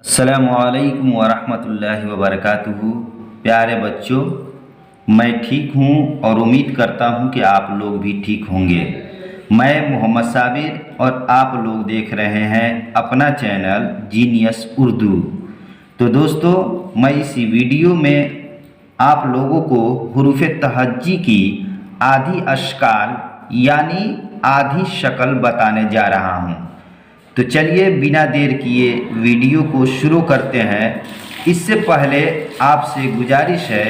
अस्सलामुअलैकुम वरहमतुल्लाहि वबरकातुहू। प्यारे बच्चों, मैं ठीक हूँ और उम्मीद करता हूँ कि आप लोग भी ठीक होंगे। मैं मोहम्मद साबिर और आप लोग देख रहे हैं अपना चैनल जीनियस उर्दू। तो दोस्तों, मैं इस वीडियो में आप लोगों को हुरूफ तहज्जी की आधी अशकाल यानी आधी शक्ल बताने जा रहा हूँ। तो चलिए बिना देर किए वीडियो को शुरू करते हैं। इससे पहले आपसे गुजारिश है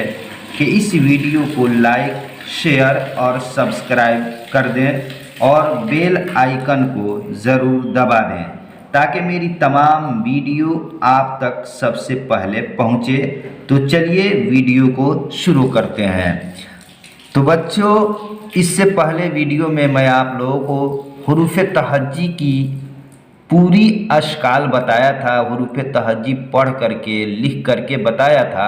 कि इस वीडियो को लाइक, शेयर और सब्सक्राइब कर दें और बेल आइकन को ज़रूर दबा दें ताकि मेरी तमाम वीडियो आप तक सबसे पहले पहुँचे। तो चलिए वीडियो को शुरू करते हैं। तो बच्चों, इससे पहले वीडियो में मैं आप लोगों को हुरूफ तहज्जी की पूरी अशकाल बताया था, हुरूफ तहज्जी पढ़ करके लिख करके बताया था।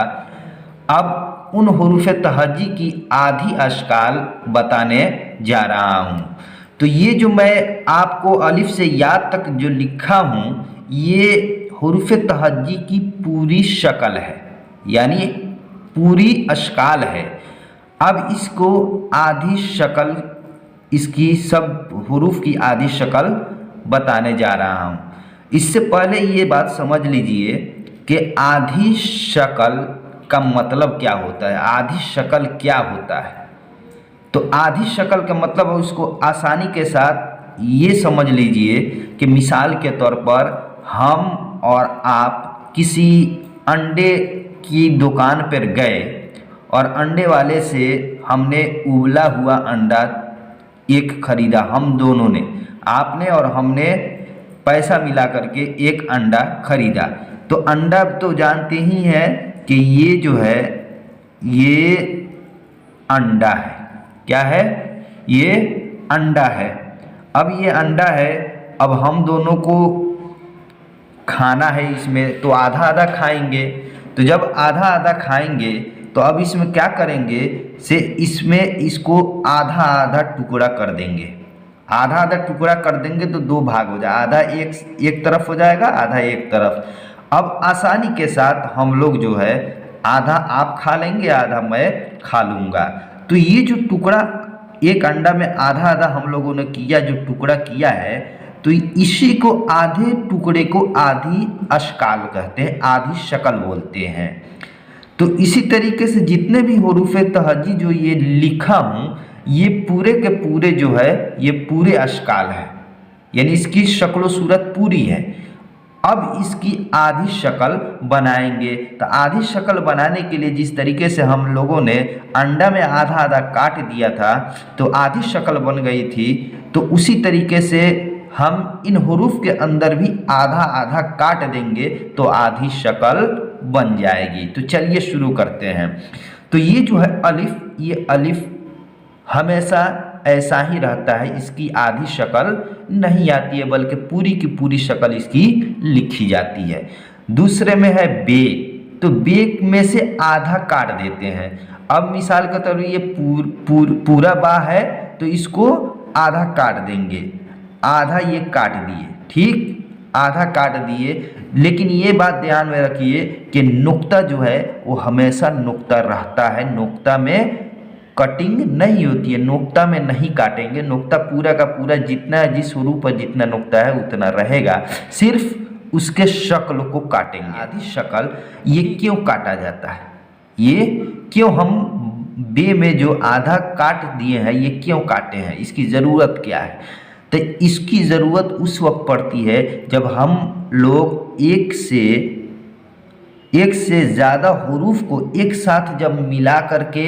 अब उन हुरूफ तहज्जी की आधी अशकाल बताने जा रहा हूँ। तो ये जो मैं आपको अलिफ से या तक जो लिखा हूँ, ये हुरूफ तहज्जी की पूरी शक्ल है, यानी पूरी अशकाल है। अब इसको आधी शक्ल, इसकी सब हुरूफ की आधी शक्ल बताने जा रहा हूँ। इससे पहले ये बात समझ लीजिए कि आधी शक्ल का मतलब क्या होता है, आधी शक्ल क्या होता है। तो आधी शक्ल का मतलब उसको आसानी के साथ ये समझ लीजिए कि मिसाल के तौर पर हम और आप किसी अंडे की दुकान पर गए और अंडे वाले से हमने उबला हुआ अंडा एक खरीदा, हम दोनों ने, आपने और हमने पैसा मिला करके एक अंडा खरीदा। तो अंडा तो जानते ही हैं कि ये जो है ये अंडा है। क्या है? ये अंडा है। अब ये अंडा है, अब हम दोनों को खाना है इसमें, तो आधा आधा खाएंगे। तो जब आधा आधा खाएंगे तो अब इसमें क्या करेंगे से इसमें इसको आधा आधा टुकड़ा कर देंगे। आधा आधा टुकड़ा कर देंगे तो दो भाग हो जाए, आधा एक तरफ हो जाएगा, आधा एक तरफ। अब आसानी के साथ हम लोग जो है आधा आप खा लेंगे, आधा मैं खा लूँगा। तो ये जो टुकड़ा एक अंडा में आधा आधा हम लोगों ने किया, जो टुकड़ा किया है, तो इसी को आधे टुकड़े को आधी अशकाल कहते हैं, आधी शक्ल बोलते हैं। तो इसी तरीके से जितने भी हुरूफ तहज्जी जो ये लिखा हूँ, ये पूरे के पूरे जो है ये पूरे अशकाल है, यानी इसकी शक्ल सूरत पूरी है। अब इसकी आधी शक्ल बनाएंगे। तो आधी शक्ल बनाने के लिए जिस तरीके से हम लोगों ने अंडा में आधा आधा काट दिया था तो आधी शक्ल बन गई थी, तो उसी तरीके से हम इन हुरूफ के अंदर भी आधा आधा काट देंगे तो आधी शक्ल बन जाएगी। तो चलिए शुरू करते हैं। तो ये जो है अलिफ, ये अलिफ हमेशा ऐसा ही रहता है, इसकी आधी शक्ल नहीं आती है, बल्कि पूरी की पूरी शक्ल इसकी लिखी जाती है। दूसरे में है बे, तो बे में से आधा काट देते हैं। अब मिसाल के तौर पर ये पूरा बा है, तो इसको आधा काट देंगे, आधा ये काट दिए, ठीक, आधा काट दिए। लेकिन ये बात ध्यान में रखिए कि नुक्ता जो है वो हमेशा नुक्ता रहता है, नुक्ता में कटिंग नहीं होती है, नुक्ता में नहीं काटेंगे। नुक्ता पूरा का पूरा जितना जिस हुरूफ पर जितना नुक्ता है उतना रहेगा, सिर्फ उसके शक्ल को काटेंगे। आधी शक्ल ये क्यों काटा जाता है, ये क्यों हम बे में जो आधा काट दिए हैं ये क्यों काटे हैं, इसकी ज़रूरत क्या है? तो इसकी ज़रूरत उस वक्त पड़ती है जब हम लोग एक से ज़्यादा हुरूफ को एक साथ जब मिला करके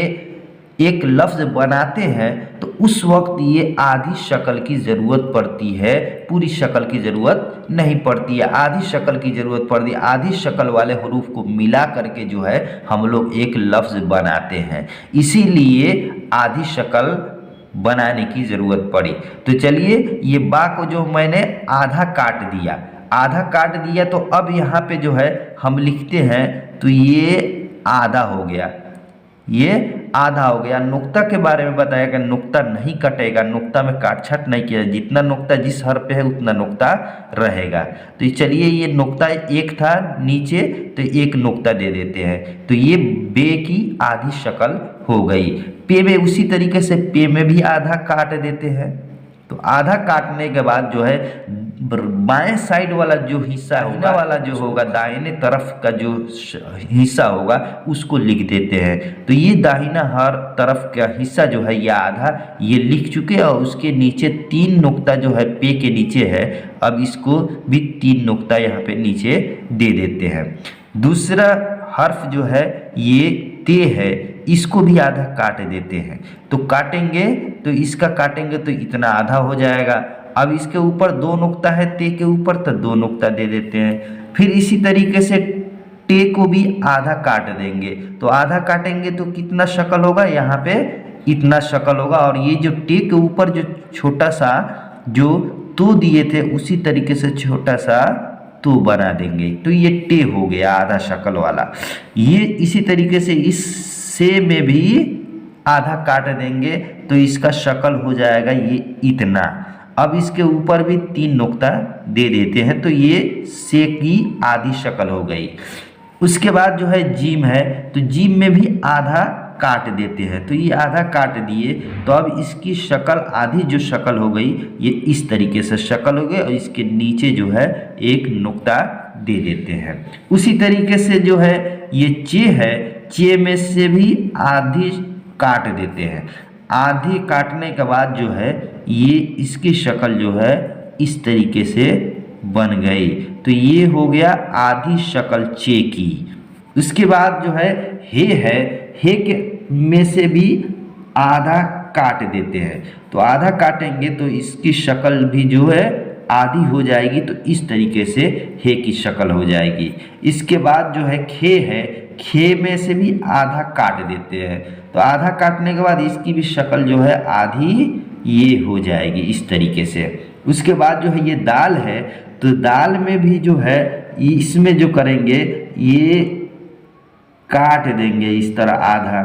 एक लफ्ज़ बनाते हैं तो उस वक्त ये आधी शक्ल की ज़रूरत पड़ती है, पूरी शक्ल की ज़रूरत नहीं पड़ती है, आधी शक्ल की ज़रूरत पड़ती है। आधी शक्ल वाले हुरूफ को मिला करके जो है हम लोग एक लफ्ज़ बनाते हैं, इसीलिए आधी शक्ल बनाने की ज़रूरत पड़ी। तो चलिए ये बा को जो मैंने आधा काट दिया, आधा काट दिया, तो अब यहाँ पे जो है हम लिखते हैं तो ये आधा हो गया, ये आधा हो गया। नुक्ता के बारे में बताया कि नुक्ता नहीं कटेगा, नुक्ता में काट छाट नहीं किया, जितना नुक्ता जिस हर्फ पे है उतना नुक्ता रहेगा। तो चलिए ये नुक्ता एक था नीचे, तो एक नुक्ता दे देते हैं, तो ये बे की आधी शक्ल हो गई। पे में उसी तरीके से पे में भी आधा काट देते हैं। तो आधा काटने के बाद जो है बाएं साइड वाला जो हिस्सा होगा वाला जो होगा दाहिने तरफ का जो हिस्सा होगा उसको लिख देते हैं। तो ये दाहिना हर तरफ का हिस्सा जो है ये आधा ये लिख चुके और उसके नीचे 3 नुक्ता जो है पे के नीचे है, अब इसको भी 3 नुक्ता यहाँ पे नीचे दे देते हैं। दूसरा हर्फ जो है ये ते है, इसको भी आधा काट देते हैं। तो काटेंगे तो इसका काटेंगे तो इतना आधा हो जाएगा। अब इसके ऊपर 2 नुक्ता है ते के ऊपर, तो 2 नुक्ता दे देते हैं। फिर इसी तरीके से टे को भी आधा काट देंगे। तो आधा काटेंगे तो कितना शक्ल होगा, यहाँ पे इतना शक्ल होगा। और ये जो टे के ऊपर जो छोटा सा जो तो दिए थे उसी तरीके से छोटा सा तो बना देंगे। तो ये टे हो गया आधा शक्ल वाला। ये इसी तरीके से इस से में भी आधा काट देंगे तो इसका शक्ल हो जाएगा ये इतना। अब इसके ऊपर भी 3 नुक्ता दे देते हैं, तो ये से की आधी शक्ल हो गई। उसके बाद जो है जीम है, तो जीम में भी आधा काट देते हैं। तो ये आधा काट दिए, तो अब इसकी शक्ल आधी जो शक्ल हो गई ये इस तरीके से शक्ल हो गई और इसके नीचे जो है एक नुक्ता दे देते हैं। उसी तरीके से जो है ये चे है, चे में से भी आधी काट देते हैं। आधी काटने के बाद जो है ये इसकी शक्ल जो है इस तरीके से बन गई। तो ये हो गया आधी शक्ल चे की। उसके बाद जो है, हे के में से भी आधा काट देते हैं। तो आधा काटेंगे तो इसकी शक्ल भी जो है आधी हो जाएगी। तो इस तरीके से हे की शक्ल हो जाएगी। इसके बाद जो है है, खे में से भी आधा काट देते हैं। तो आधा काटने के बाद इसकी भी शक्ल जो है आधी ये हो जाएगी इस तरीके से। उसके बाद जो है ये दाल है, तो दाल में भी जो है इसमें जो करेंगे ये काट देंगे इस तरह आधा।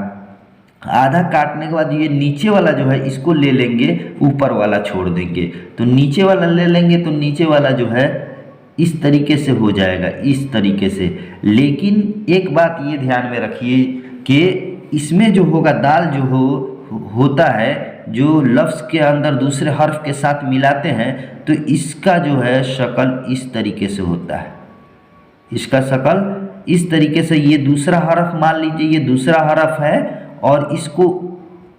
आधा काटने के बाद ये नीचे वाला जो है इसको ले लेंगे, ऊपर वाला छोड़ देंगे। तो नीचे वाला ले लेंगे तो नीचे वाला जो है इस तरीके से हो जाएगा, इस तरीके से। लेकिन एक बात ये ध्यान में रखिए कि इसमें जो होगा दाल जो होता है, जो लफ्ज़ के अंदर दूसरे हर्फ के साथ मिलाते हैं, तो इसका जो है शक्ल इस तरीके से होता है। इसका शक्ल इस तरीके से, ये दूसरा हर्फ मान लीजिए ये दूसरा हर्फ है और इसको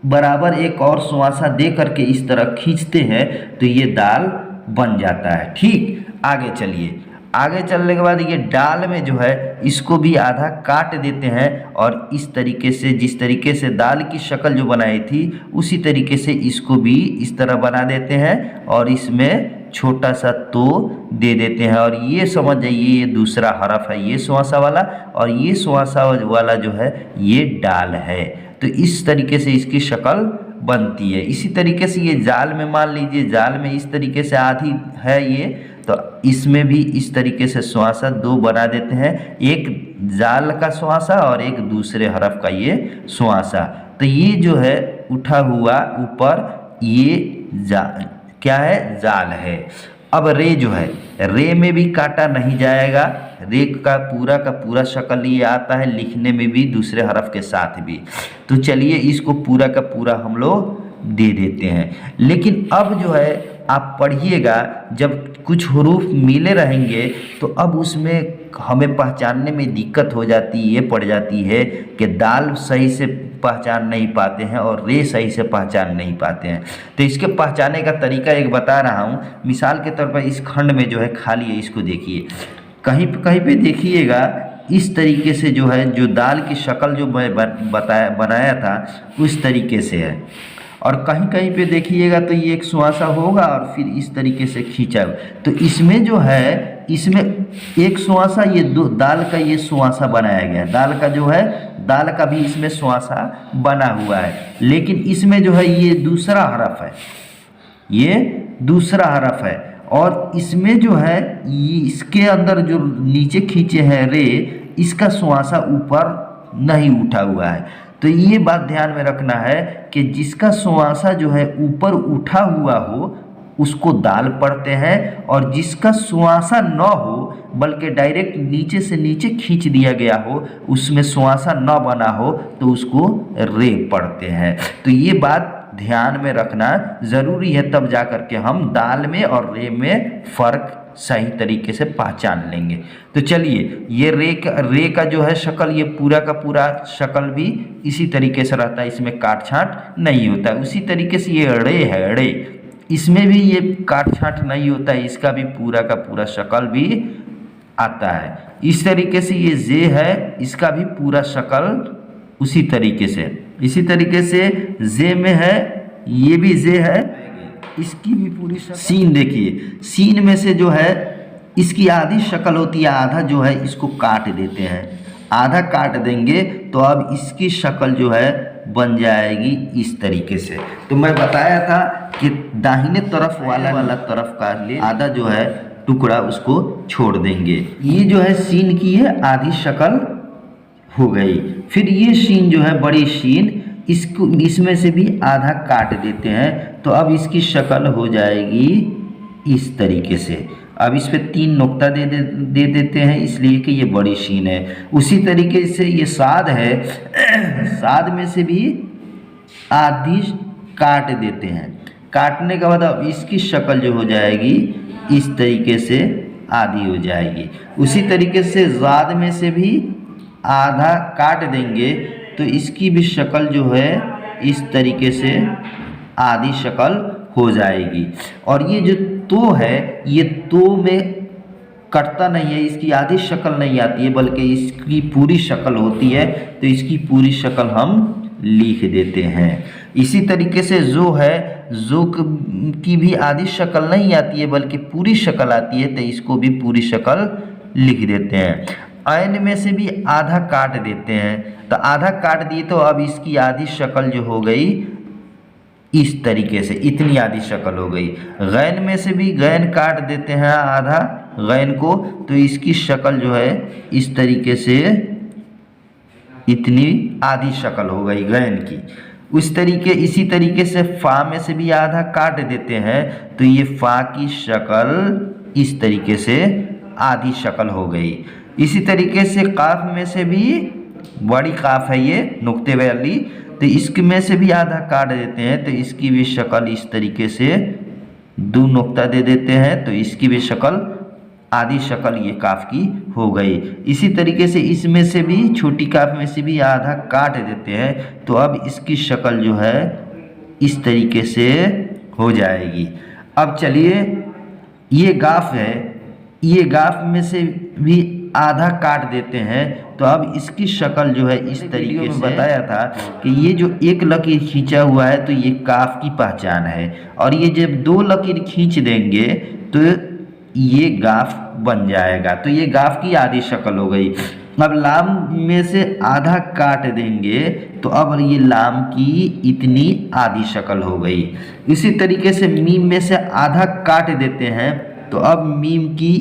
बराबर एक और सुवासा दे करके इस तरह खींचते हैं तो ये दाल बन जाता है। ठीक, आगे चलिए। आगे चलने के बाद ये दाल में जो है इसको भी आधा काट देते हैं और इस तरीके से, जिस तरीके से दाल की शक्ल जो बनाई थी उसी तरीके से इसको भी इस तरह बना देते हैं और इसमें छोटा सा तो दे देते हैं। और ये समझ जाइए ये दूसरा हरफ है, ये सुहासा वाला, और ये सुहासा वाला जो है ये डाल है। तो इस तरीके से इसकी शक्ल बनती है। इसी तरीके से ये जाल में मान लीजिए, जाल में इस तरीके से आधी है ये, तो इसमें भी इस तरीके से सुहासा 2 बना देते हैं, एक जाल का सुहासा और एक दूसरे हरफ का ये सुहासा। तो ये जो है उठा हुआ ऊपर ये क्या है, जाल है। अब रे जो है, रे में भी काटा नहीं जाएगा, रे का पूरा शक्ल ये आता है, लिखने में भी दूसरे हरफ के साथ भी। तो चलिए इसको पूरा का पूरा हम लोग दे देते हैं। लेकिन अब जो है आप पढ़िएगा, जब कुछ हरूफ मिले रहेंगे तो अब उसमें हमें पहचानने में दिक्कत हो जाती है, ये पड़ जाती है कि दाल सही से पहचान नहीं पाते हैं और रे सही से पहचान नहीं पाते हैं। तो इसके पहचाने का तरीका एक बता रहा हूँ। मिसाल के तौर पर इस खंड में जो है खाली है, इसको देखिए, कहीं पे देखिएगा इस तरीके से जो है, जो दाल की शक्ल जो मैं बनाया था उस तरीके से है। और कहीं पे देखिएगा तो ये एक सुहासा होगा और फिर इस तरीके से खींचा। तो इसमें जो है, इसमें एक सुहासा, ये 2 दाल का ये सुहासा बनाया गया है, दाल का जो है, दाल का भी इसमें सुहासा बना हुआ है। लेकिन इसमें जो है ये दूसरा हरफ है, ये दूसरा हरफ है, और इसमें जो है ये इसके अंदर जो नीचे खींचे हैं रे, इसका सुहासा ऊपर नहीं उठा हुआ है। तो ये बात ध्यान में रखना है कि जिसका सुआंसा जो है ऊपर उठा हुआ हो उसको दाल पढ़ते हैं, और जिसका सुआंसा न हो बल्कि डायरेक्ट नीचे से नीचे खींच दिया गया हो, उसमें सुआंसा न बना हो, तो उसको रे पढ़ते हैं। तो ये बात ध्यान में रखना ज़रूरी है, तब जा कर के हम दाल में और रे में फ़र्क सही तरीके से पहचान लेंगे। तो चलिए, ये रे का जो है शक्ल, ये पूरा का पूरा शक्ल भी इसी तरीके से रहता है, इसमें काट छाँट नहीं होता है। उसी तरीके से ये रे है, रे, इसमें भी ये काट छाँट नहीं होता है, इसका भी पूरा का पूरा शक्ल भी आता है। इस तरीके से ये जे है, इसका भी पूरा शक्ल उसी तरीके से, इसी तरीके से जे में है, ये भी जे है, इसकी भी पूरी शक्ल। सीन देखिए, सीन में से जो है इसकी आधी शक्ल होती है, आधा जो है इसको काट देते हैं, आधा काट देंगे तो अब इसकी शक्ल जो है बन जाएगी इस तरीके से। तो मैं बताया था कि दाहिने तरफ वाला तरफ का ले आधा जो है टुकड़ा उसको छोड़ देंगे। ये जो है सीन की है आधी शक्ल हो गई। फिर ये शीन जो है बड़ी शीन, इसको इसमें से भी आधा काट देते हैं, तो अब इसकी शक्ल हो जाएगी इस तरीके से। अब इस पे 3 नुक्ता दे देते हैं, इसलिए कि ये बड़ी शीन है। उसी तरीके से ये साद है, साद में से भी आधी काट देते हैं, काटने के बाद अब इसकी शक्ल जो हो जाएगी इस तरीके से आधी हो जाएगी। उसी तरीके से ज़ाद में से भी आधा काट देंगे तो इसकी भी शक्ल जो है इस तरीके से आधी शक्ल हो जाएगी। और ये जो तो है, ये तो में कटता नहीं है, इसकी आधी शक्ल नहीं आती है बल्कि इसकी पूरी शक्ल होती है, तो इसकी पूरी शक्ल हम लिख देते हैं। इसी तरीके से जो है, जो की भी आधी शक्ल नहीं आती है बल्कि पूरी शक्ल आती है, तो इसको भी पूरी शक्ल लिख देते हैं। ऐन में से भी आधा काट देते हैं, तो आधा काट दिए तो अब इसकी आधी शक्ल जो हो गई इस तरीके से, इतनी आधी शक्ल हो गई। गैन में से भी गैन काट देते हैं आधा गैन को, तो इसकी शक्ल जो है इस तरीके से इतनी आधी शक्ल हो गई गैन की। इसी तरीके से फा में से भी आधा काट देते हैं, तो ये फा की शक्ल इस तरीके से आधी शक्ल हो गई। इसी तरीके से काफ में से भी, बड़ी काफ है ये नुक्ते वाली, तो इसमें से भी आधा काट देते हैं, तो इसकी भी शक्ल इस तरीके से 2 नुक्ता दे देते हैं, तो इसकी भी शक्ल आधी शक्ल ये काफ की हो गई। इसी तरीके से इसमें से भी, छोटी काफ में से भी आधा काट देते हैं, तो अब इसकी शक्ल जो है इस तरीके से हो जाएगी। अब चलिए, ये गाफ है, ये गाफ में से भी आधा काट देते हैं, तो अब इसकी शक्ल जो है इस तरीके से बताया था कि ये जो एक लकीर खींचा हुआ है तो ये काफ की पहचान है, और ये जब 2 लकीर खींच देंगे तो ये गाफ बन जाएगा। तो ये गाफ की आधी शक्ल हो गई। अब लाम में से आधा काट देंगे तो अब ये लाम की इतनी आधी शक्ल हो गई। इसी तरीके से मीम में से आधा काट देते हैं, तो अब मीम की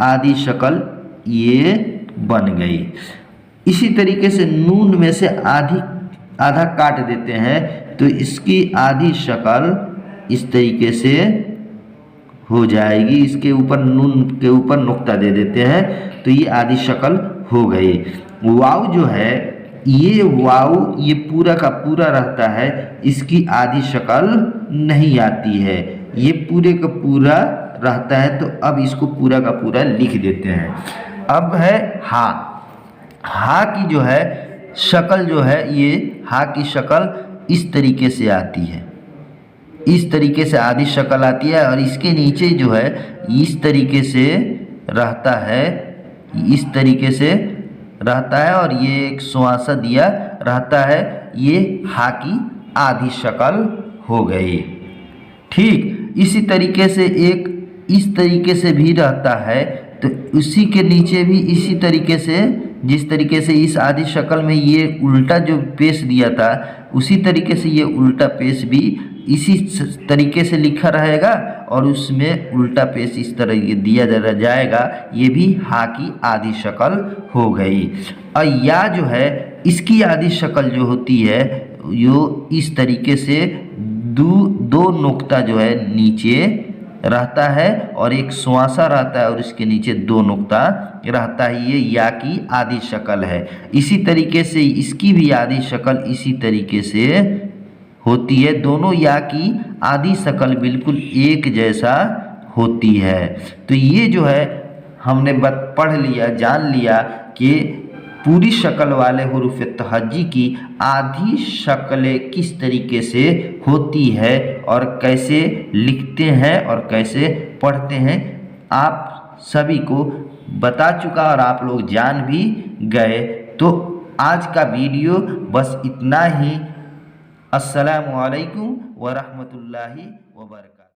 आधी शक्ल ये बन गई। इसी तरीके से नून में से आधा काट देते हैं, तो इसकी आधी शक्ल इस तरीके से हो जाएगी। इसके ऊपर नून के ऊपर नुक्ता दे देते हैं, तो ये आधी शक्ल हो गई। वाव जो है, ये वाव ये पूरा का पूरा रहता है, इसकी आधी शक्ल नहीं आती है, ये पूरे का पूरा रहता है, तो अब इसको पूरा का पूरा लिख देते हैं। अब है हा। हा की जो है शक्ल जो है, ये हा की शक्ल इस तरीके से आती है, इस तरीके से आधी शक्ल आती है, और इसके नीचे जो है इस तरीके से रहता है, इस तरीके से रहता है, और ये एक सुआंसा दिया रहता है। ये हा की आधी शक्ल हो गई। ठीक इसी तरीके से एक इस तरीके से भी रहता है, तो उसी के नीचे भी इसी तरीके से, जिस तरीके से इस आधी शक्ल में ये उल्टा जो पेश दिया था, उसी तरीके से ये उल्टा पेश भी इसी तरीके से लिखा रहेगा, और उसमें उल्टा पेश इस तरह ये दिया जाएगा। ये भी हा की आधी शक्ल हो गई। और या जो है, इसकी आधी शक्ल जो होती है यो इस तरीके से दो नुक्ता जो है नीचे रहता है और एक सुआंसा रहता है और इसके नीचे दो नुक्ता रहता है। ये या की आधी शक्ल है। इसी तरीके से इसकी भी आधी शक्ल इसी तरीके से होती है। दोनों या की आधी शक्ल बिल्कुल एक जैसा होती है। तो ये जो है हमने पढ़ लिया, जान लिया कि पूरी शक्ल वाले हुरूफ तहज्जी की आधी शक्लें किस तरीके से होती है और कैसे लिखते हैं और कैसे पढ़ते हैं, आप सभी को बता चुका और आप लोग जान भी गए। तो आज का वीडियो बस इतना ही। अस्सलामु अलैकुम व रहमतुल्लाहि व बरकातहू।